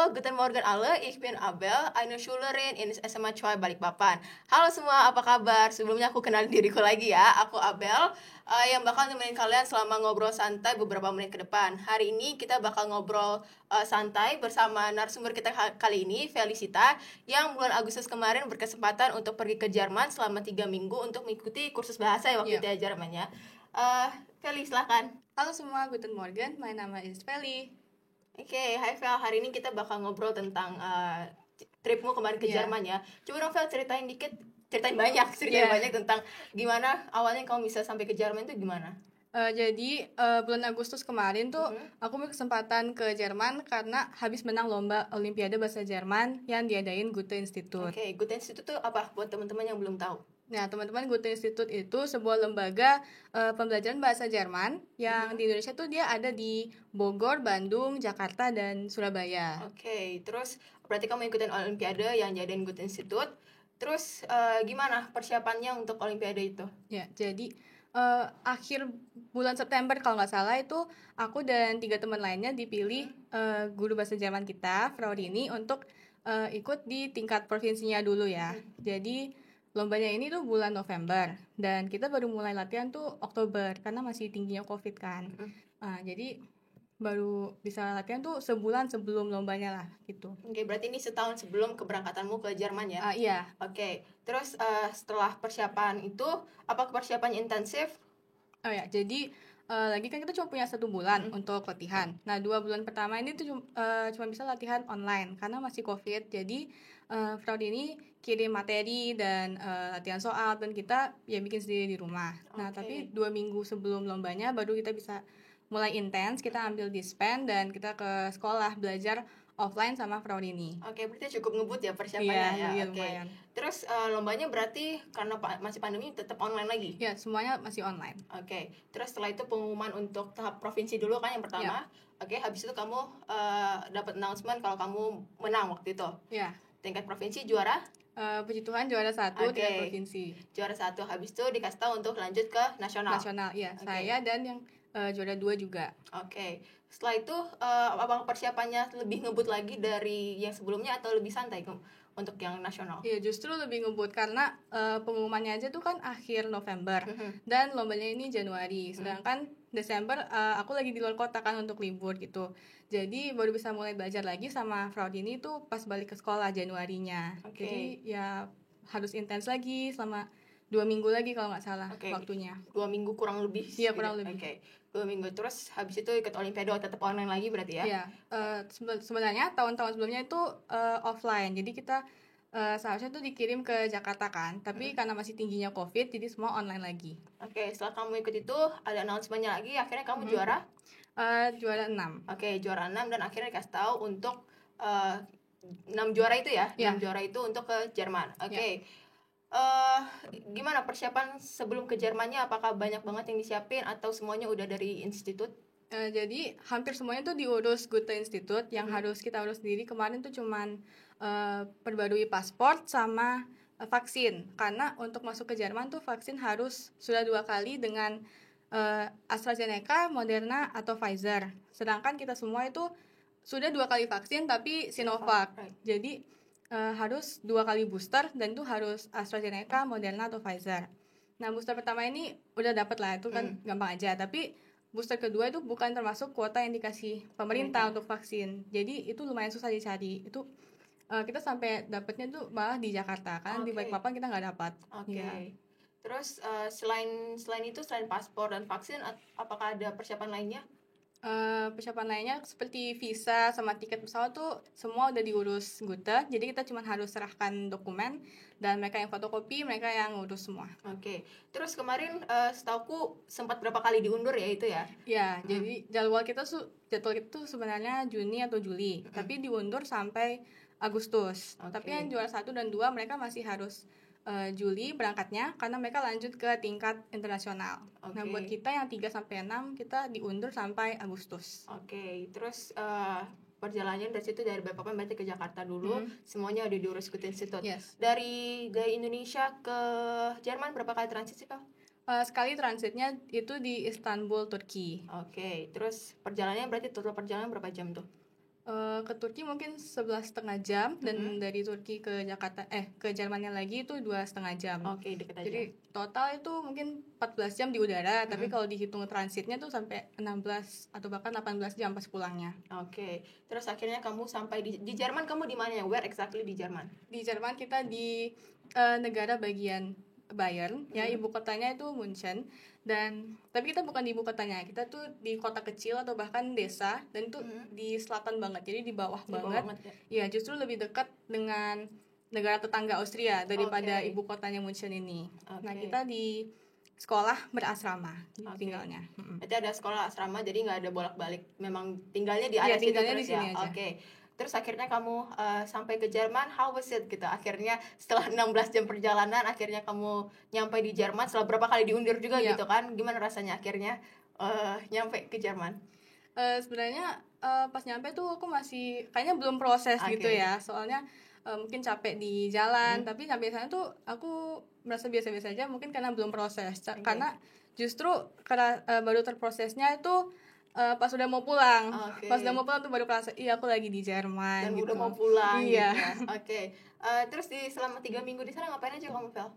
guten Morgen alle, ich bin Abel, eine Schülerin in SMA 2 Balikpapan. Halo semua, apa kabar? Sebelumnya aku kenalin diriku lagi ya, aku Abel, yang bakal nemenin kalian selama ngobrol santai beberapa menit ke depan. Hari ini kita bakal ngobrol santai bersama narasumber kita kali ini, Felicita, yang bulan Agustus kemarin berkesempatan untuk pergi ke Jerman selama 3 minggu untuk mengikuti kursus bahasa ya waktu itu ya Jermannya. Feli, silahkan. Halo semua, guten Morgen, my name is Feli. Oke, hai Vel, hari ini kita bakal ngobrol tentang tripmu kemarin ke Jerman ya. Coba dong Vel ceritain banyak tentang gimana awalnya kamu bisa sampai ke Jerman itu gimana? Jadi bulan Agustus kemarin tuh aku berkesempatan ke Jerman karena habis menang lomba Olimpiade Bahasa Jerman yang diadain Goethe Institut. Oke, Goethe Institut tuh apa buat teman-teman yang belum tahu? Nah, teman-teman, Goethe Institut itu sebuah lembaga pembelajaran bahasa Jerman yang di Indonesia tuh dia ada di Bogor, Bandung, Jakarta, dan Surabaya. Oke, terus berarti kamu ikutin Olimpiade yang jadiin Goethe Institut. Terus gimana persiapannya untuk Olimpiade itu? Ya, jadi akhir bulan September kalau nggak salah itu aku dan 3 teman lainnya dipilih guru bahasa Jerman kita, Frau Rini, untuk ikut di tingkat provinsinya dulu ya. Jadi lombanya ini tuh bulan November dan kita baru mulai latihan tuh Oktober karena masih tingginya COVID kan. Jadi baru bisa latihan tuh sebulan sebelum lombanya lah gitu. Oke, berarti ini setahun sebelum keberangkatanmu ke Jerman ya? Iya. Oke, terus setelah persiapan itu, apa persiapannya intensif? Oh ya, jadi lagi kan kita cuma punya 1 bulan untuk latihan. Nah, 2 bulan pertama ini tuh cuma bisa latihan online karena masih COVID. Jadi Fraud ini kirim materi dan latihan soal dan kita ya bikin sendiri di rumah. Nah, tapi 2 minggu sebelum lombanya baru kita bisa mulai intens. Kita ambil dispen dan kita ke sekolah belajar offline sama Fraud ini. Oke, berarti cukup ngebut ya persiapannya ya. Iya, Oke. lumayan. Terus lombanya berarti karena masih pandemi tetap online lagi? Ya, semuanya masih online. Oke. Terus setelah itu pengumuman untuk tahap provinsi dulu kan yang pertama. Oke, habis itu kamu dapat announcement kalau kamu menang waktu itu. Iya. Tingkat provinsi juara? Puji Tuhan juara 1 tingkat provinsi. Juara 1, habis itu dikasih tahu untuk lanjut ke nasional. Nasional, iya. Saya dan yang juara 2 juga. Oke. Setelah itu apa persiapannya lebih ngebut lagi dari yang sebelumnya atau lebih santai untuk yang nasional? Iya, justru lebih ngebut karena pengumumannya aja tuh kan akhir November dan lombanya ini Januari. Sedangkan Desember aku lagi di luar kota kan untuk libur gitu. Jadi baru bisa mulai belajar lagi sama Fraud ini tuh pas balik ke sekolah Januarinya. Jadi ya harus intens lagi selama 2 minggu lagi kalau nggak salah waktunya. 2 minggu kurang lebih. Iya, kurang lebih. Oke. 2 minggu terus habis itu ikut Olimpiade tetap online lagi berarti ya? Iya. Sebenarnya tahun-tahun sebelumnya itu offline. Jadi kita seharusnya tuh dikirim ke Jakarta kan, tapi karena masih tingginya COVID, jadi semua online lagi. Oke, setelah kamu ikut itu ada announcement-nya lagi, akhirnya kamu juara? Juara 6. Oke, juara 6 dan akhirnya dikasih tahu untuk 6 juara itu ya? 6 juara itu untuk ke Jerman. Oke. Gimana persiapan sebelum ke Jermannya? Apakah banyak banget yang disiapin atau semuanya udah dari institut? Jadi hampir semuanya tuh diurus Goethe Institut. Yang harus kita urus sendiri kemarin tuh cuman perbarui paspor sama vaksin. Karena untuk masuk ke Jerman tuh vaksin harus sudah 2 kali dengan AstraZeneca, Moderna, atau Pfizer. Sedangkan kita semua itu sudah 2 kali vaksin tapi Sinovac. Jadi harus 2 kali booster dan itu harus AstraZeneca, Moderna, atau Pfizer. Nah, booster pertama ini udah dapet lah, itu kan gampang aja. Tapi booster kedua itu bukan termasuk kuota yang dikasih pemerintah untuk vaksin. Jadi itu lumayan susah dicari. Itu kita sampai dapetnya tuh malah di Jakarta, kan di Balikpapan kita nggak dapat. Oke. Terus selain itu, selain paspor dan vaksin, apakah ada persiapan lainnya? Persiapan lainnya seperti visa sama tiket pesawat tuh semua udah diurus Goethe. Jadi kita cuma harus serahkan dokumen dan mereka yang fotokopi, mereka yang ngurus semua. Oke. Terus kemarin setauku sempat berapa kali diundur ya itu ya? Ya, jadi jadwal kita tuh sebenarnya Juni atau Juli, tapi diundur sampai Agustus. Tapi yang juara 1 dan 2 mereka masih harus Juli berangkatnya karena mereka lanjut ke tingkat internasional. Nah, buat kita yang 3 sampai 6 kita diundur sampai Agustus. Oke. Terus perjalanannya dari situ dari Balikpapan berarti ke Jakarta dulu, semuanya udah diurus Goethe Institut. Dari Indonesia ke Jerman berapa kali transit sih, Kak? Sekali transitnya itu di Istanbul, Turki. Oke. Terus perjalanannya berarti total perjalanan berapa jam tuh? Ke Turki mungkin 11,5 jam dan dari Turki ke Jakarta ke Jermannya lagi itu 2,5 jam. Oke, deket aja. Jadi total itu mungkin 14 jam di udara, tapi kalau dihitung transitnya tuh sampai 16 atau bahkan 18 jam pas pulangnya. Oke, terus akhirnya kamu sampai di Jerman, kamu di mana ya? Where exactly di Jerman? Di Jerman kita di negara bagian Bayern, ya ibu kotanya itu München, dan tapi kita bukan di ibu kotanya, kita tuh di kota kecil atau bahkan desa, dan itu di selatan banget, jadi di bawah banget. Ya justru lebih dekat dengan negara tetangga Austria daripada Oke. ibu kotanya München ini. Nah Oke. kita di sekolah berasrama tinggalnya. Berarti ada sekolah asrama, jadi nggak ada bolak-balik. Memang tinggalnya di Iya, area situ tinggalnya terus di sini ya. aja. Oke. Terus akhirnya kamu sampai ke Jerman, how was it gitu? Akhirnya setelah 16 jam perjalanan, akhirnya kamu nyampe di Jerman setelah berapa kali diundur juga Iya. gitu kan? Gimana rasanya akhirnya nyampe ke Jerman? Sebenarnya pas nyampe tuh aku masih kayaknya belum proses Oke. gitu ya, soalnya mungkin capek di jalan, tapi sampai sana tuh aku merasa biasa-biasa aja, mungkin karena belum proses. Karena justru karena baru terprosesnya itu pas udah mau pulang. Oke. Pas udah mau pulang tuh baru kerasa, iya aku lagi di Jerman Dan gitu. udah mau pulang Iya. gitu ya. Oke. Terus selama 3 minggu di sana ngapain aja kamu, Vel?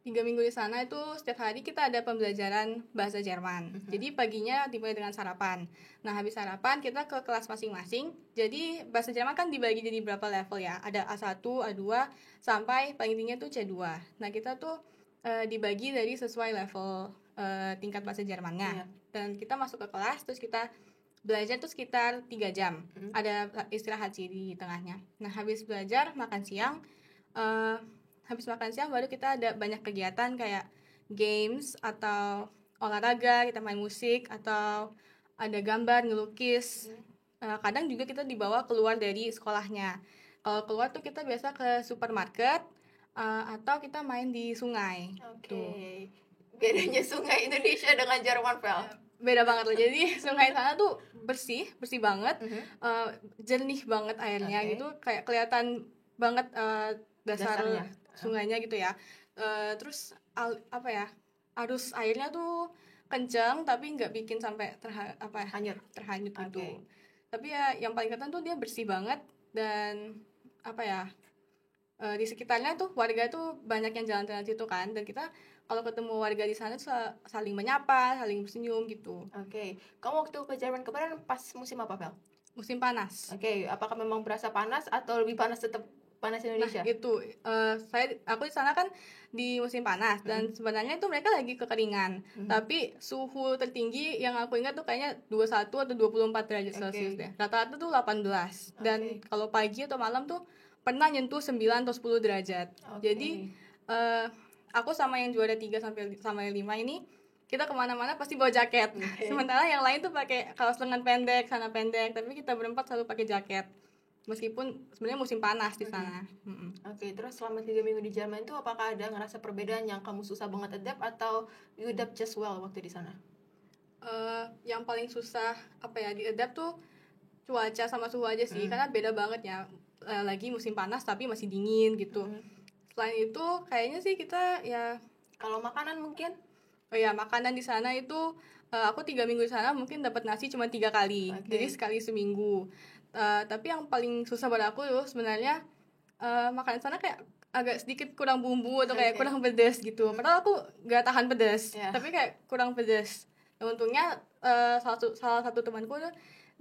3 minggu di sana itu setiap hari kita ada pembelajaran bahasa Jerman. Jadi paginya dimulai dengan sarapan. Nah, habis sarapan kita ke kelas masing-masing. Jadi bahasa Jerman kan dibagi jadi berapa level ya? Ada A1, A2 sampai paling tingginya tuh C2. Nah, kita tuh dibagi dari sesuai level tingkat bahasa Jermannya. Dan kita masuk ke kelas terus kita belajar tuh sekitar 3 jam. Ada istirahat sih di tengahnya. Nah, habis belajar makan siang habis makan siang baru kita ada banyak kegiatan kayak games atau olahraga, kita main musik atau ada gambar, ngelukis. Kadang juga kita dibawa keluar dari sekolahnya. Kalau keluar tuh kita biasa ke supermarket atau kita main di sungai. Oke. Bedanya sungai Indonesia dengan Jerman, Vel? Beda banget loh. Jadi sungai sana tuh bersih banget, jernih banget airnya gitu, kayak kelihatan banget dasarnya. Sungainya gitu ya. Terus arus airnya tuh kencang tapi nggak bikin sampai terhanyut gitu. Tapi ya yang paling kelihatan tuh dia bersih banget dan di sekitarnya tuh warga tuh banyak yang jalan-jalan situ kan, dan kita kalau ketemu warga di sana tuh saling menyapa, saling bersenyum gitu. Oke. Kamu waktu ke Jerman kemarin pas musim apa, Vel? Musim panas. Oke. Apakah memang berasa panas atau lebih panas tetap panas Indonesia? Nah itu aku di sana kan di musim panas dan sebenarnya itu mereka lagi kekeringan, tapi suhu tertinggi yang aku ingat tuh kayaknya 21 atau 24 derajat Celcius deh. Rata-rata tuh 18 dan kalau pagi atau malam tuh pernah nyentuh 9 atau 10 derajat. Jadi aku sama yang juara 3 sampai 5 ini kita kemana-mana pasti bawa jaket. Sementara yang lain tuh pakai kaos lengan pendek, celana pendek, tapi kita berempat selalu pakai jaket. Meskipun sebenarnya musim panas di sana. Oke, terus selama 3 minggu di Jerman itu apakah ada ngerasa perbedaan yang kamu susah banget adapt atau you adapt just well waktu di sana? Yang paling susah di adapt tuh cuaca sama suhu aja sih, karena beda banget ya. Lagi musim panas tapi masih dingin gitu. Selain itu kayaknya sih kita ya kalau makanan mungkin makanan di sana itu aku 3 minggu di sana mungkin dapat nasi cuma 3 kali. Jadi sekali seminggu. Tapi yang paling susah buat aku tuh sebenarnya makanan sana kayak agak sedikit kurang bumbu atau kayak kurang pedas gitu. Padahal aku gak tahan pedas, tapi kayak kurang pedas. Dan untungnya salah satu temanku tuh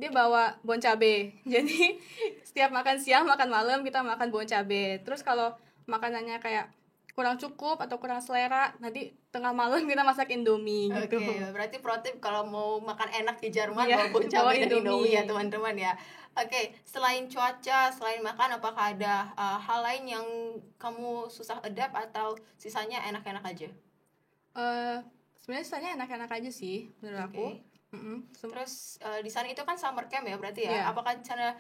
dia bawa bon cabe. Jadi setiap makan siang, makan malam kita makan bon cabe. Terus kalau makanannya kayak kurang cukup atau kurang selera, nanti tengah malam kita masak Indomie gitu. Oke, berarti pro tip kalau mau makan enak di Jerman bawa bon cabe dan Indomie ya teman-teman ya. Oke, selain cuaca, selain makan, apakah ada hal lain yang kamu susah adapt atau sisanya enak-enak aja? Sebenarnya sisanya enak-enak aja sih menurut aku. Terus di sana itu kan summer camp ya berarti ya? Apakah di sana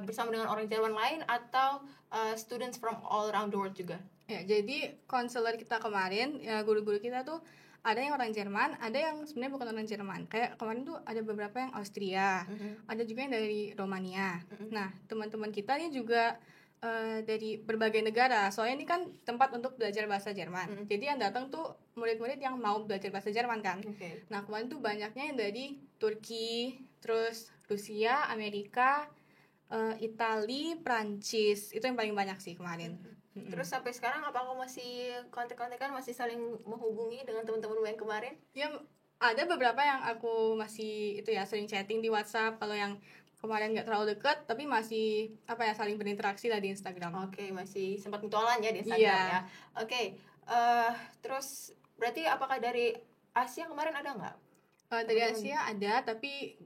bersama dengan orang Jerman lain atau students from all around the world juga? Ya, jadi konselor kita kemarin, guru-guru kita tuh ada yang orang Jerman, ada yang sebenarnya bukan orang Jerman. Kayak kemarin tuh ada beberapa yang Austria, ada juga yang dari Romania. Nah, teman-teman kita ini juga dari berbagai negara. Soalnya ini kan tempat untuk belajar bahasa Jerman. Jadi yang datang tuh murid-murid yang mau belajar bahasa Jerman kan. Nah, kemarin tuh banyaknya yang dari Turki, terus Rusia, Amerika, Itali, Prancis, itu yang paling banyak sih kemarin. Terus sampai sekarang apa kamu masih kontak-kontakan, masih saling menghubungi dengan teman-teman yang kemarin? Ya ada beberapa yang aku masih itu ya sering chatting di WhatsApp. Kalau yang kemarin nggak terlalu deket tapi masih apa ya saling berinteraksi lah di Instagram. Oke, masih sempat mutualan ya di Instagram Iya. ya. Oke, terus berarti apakah dari Asia kemarin ada nggak? Dari Asia ada tapi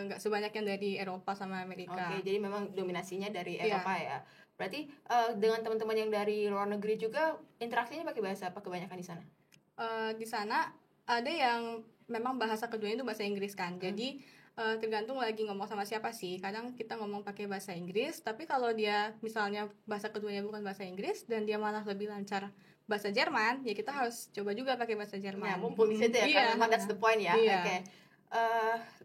nggak sebanyak yang dari Eropa sama Amerika. Oke, jadi memang dominasinya dari Iya. Eropa ya. Berarti dengan teman-teman yang dari luar negeri juga interaksinya pakai bahasa apa kebanyakan di sana? Di sana ada yang memang bahasa keduanya itu bahasa Inggris kan. Jadi tergantung lagi ngomong sama siapa sih. Kadang kita ngomong pakai bahasa Inggris, tapi kalau dia misalnya bahasa keduanya bukan bahasa Inggris dan dia malah lebih lancar bahasa Jerman, ya kita harus coba juga pakai bahasa Jerman. Nah, mumpung di situ ya, Iya. karena memang that's the point ya. Iya. Oke.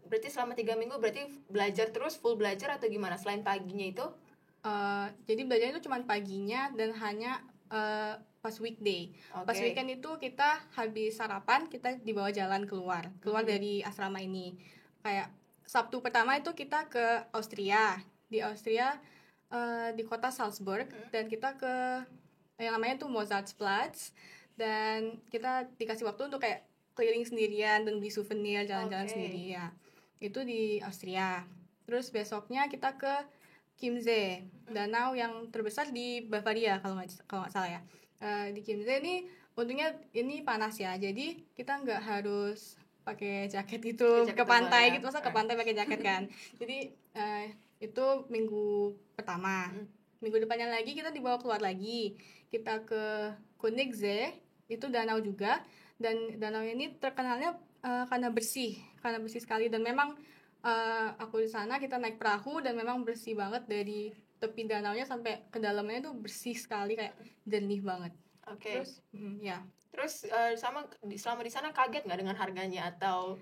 Berarti selama 3 minggu berarti belajar terus, full belajar atau gimana? Selain paginya itu? Jadi belajarnya itu cuma paginya dan hanya pas weekday. Oke. Pas weekend itu kita habis sarapan, kita dibawa jalan keluar dari asrama ini. Kayak Sabtu pertama itu kita ke Austria. Di Austria di kota Salzburg dan kita ke yang namanya tuh Mozartplatz dan kita dikasih waktu untuk kayak keliling sendirian dan beli souvenir, jalan-jalan Oke. sendiri ya. Itu di Austria. Terus besoknya kita ke Chiemsee, danau yang terbesar di Bavaria kalau nggak salah ya. Di Chiemsee ini untungnya ini panas ya, jadi kita nggak harus pakai jaket gitu Jaket ke pantai tebal ya. gitu, masa ke pantai pakai jaket kan. Jadi itu minggu pertama. Minggu depannya lagi kita dibawa keluar lagi, kita ke Königssee, itu danau juga, dan danau ini terkenalnya karena bersih sekali dan memang aku di sana kita naik perahu dan memang bersih banget dari tepi danaunya sampai ke dalamnya tuh bersih sekali kayak jernih banget. Oke. Terus ya Terus selama di sana kaget nggak dengan harganya atau?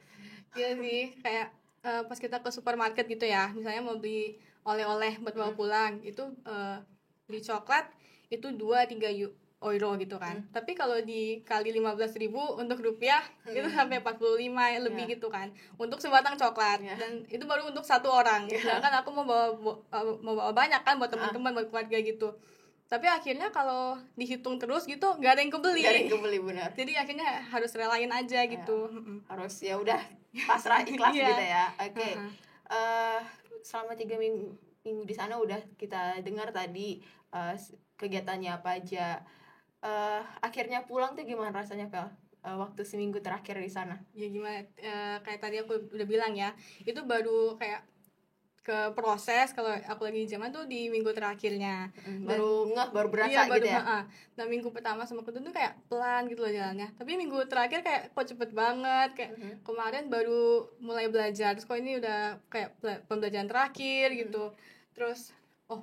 iya sih kayak pas kita ke supermarket gitu ya, misalnya mau beli oleh-oleh buat bawa pulang itu beli coklat itu 2-3 euro gitu kan. Tapi kalau dikali 15.000 untuk rupiah itu sampai 45 lebih gitu kan. Untuk sebatang coklat dan itu baru untuk satu orang. Sedangkan aku mau bawa banyak kan buat teman-teman, buat keluarga gitu. Tapi akhirnya kalau dihitung terus gitu nggak ada yang kebeli. Nggak ada yang kebeli, benar. Jadi akhirnya harus relain aja gitu. Harus ya udah pasrah ikhlas Iya. gitu ya. Oke. Selama 3 minggu di sana udah kita dengar tadi kegiatannya apa aja. Akhirnya pulang tuh gimana rasanya, Pel? Waktu seminggu terakhir di sana? Ya gimana, kayak tadi aku udah bilang ya, itu baru kayak ke proses kalau aku lagi di Jerman tuh di minggu terakhirnya. Baru berasa Iya, gitu ya? Nah minggu pertama sama kedua tuh kayak pelan gitu loh jalannya, tapi minggu terakhir kayak kok cepet banget, kayak kemarin baru mulai belajar, terus kok ini udah kayak pembelajaran terakhir gitu. Terus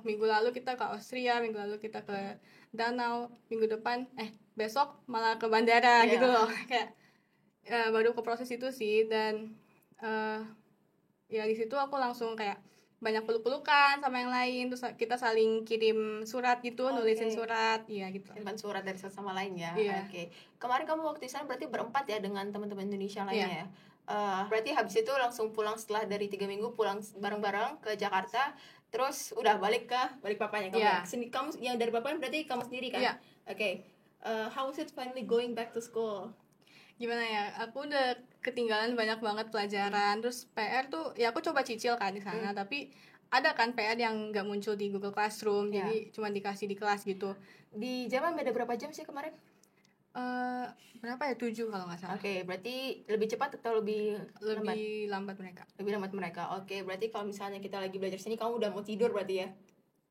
minggu lalu kita ke Austria, minggu lalu kita ke danau, minggu depan besok malah ke bandara gitu loh. Kayak baru ke proses itu sih. Dan ya di situ aku langsung kayak banyak peluk-pelukan sama yang lain, terus kita saling kirim surat gitu, nulisin surat, iya gitu. Simpan surat dari satu sama lain ya. Iya. Oke. Kemarin kamu waktu di sana berarti berempat ya dengan teman-teman Indonesia lainnya ya. Berarti habis itu langsung pulang setelah dari 3 minggu pulang bareng-bareng ke Jakarta, terus udah balik ke Balikpapan ya kamu. Iya. Sini kamu yang dari Balikpapan berarti kamu sendiri kan? Iya. Oke. How was it finally going back to school? Gimana ya, aku udah ketinggalan banyak banget pelajaran, terus PR tuh ya aku coba cicil kan di sana, tapi ada kan PR yang nggak muncul di Google Classroom, jadi cuma dikasih di kelas gitu. Di Jerman beda berapa jam sih kemarin? Berapa ya, 7 kalau nggak salah. Oke, berarti lebih cepat atau lebih lambat mereka. Lebih lambat mereka. Oke, berarti kalau misalnya kita lagi belajar sini kamu udah mau tidur berarti ya?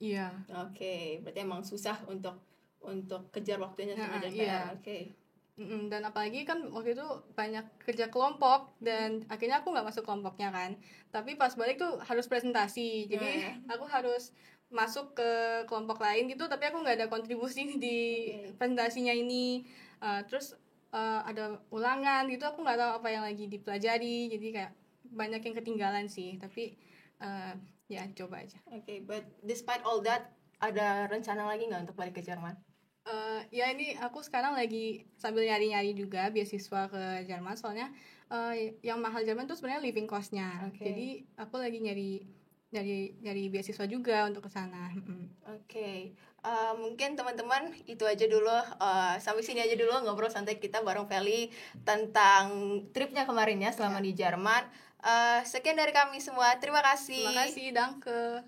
Iya. Oke, berarti emang susah untuk kejar waktunya sama Nah, PR. iya. Oke. Dan apalagi kan waktu itu banyak kerja kelompok dan akhirnya aku nggak masuk kelompoknya kan, tapi pas balik tuh harus presentasi, jadi aku harus masuk ke kelompok lain gitu, tapi aku nggak ada kontribusi di presentasinya ini. Terus ada ulangan gitu, aku nggak tahu apa yang lagi dipelajari, jadi kayak banyak yang ketinggalan sih, tapi ya coba aja. Oke, but despite all that, ada rencana lagi nggak untuk balik ke Jerman? Ya ini aku sekarang lagi sambil nyari-nyari juga beasiswa ke Jerman, soalnya yang mahal Jerman tuh sebenarnya living cost-nya. Jadi aku lagi nyari nyari beasiswa juga untuk ke sana. Oke, mungkin teman-teman itu aja dulu, sampai sini aja dulu ngobrol santai kita bareng Feli tentang tripnya kemarin ya selama di Jerman. Sekian dari kami semua, terima kasih. Terima kasih, danke.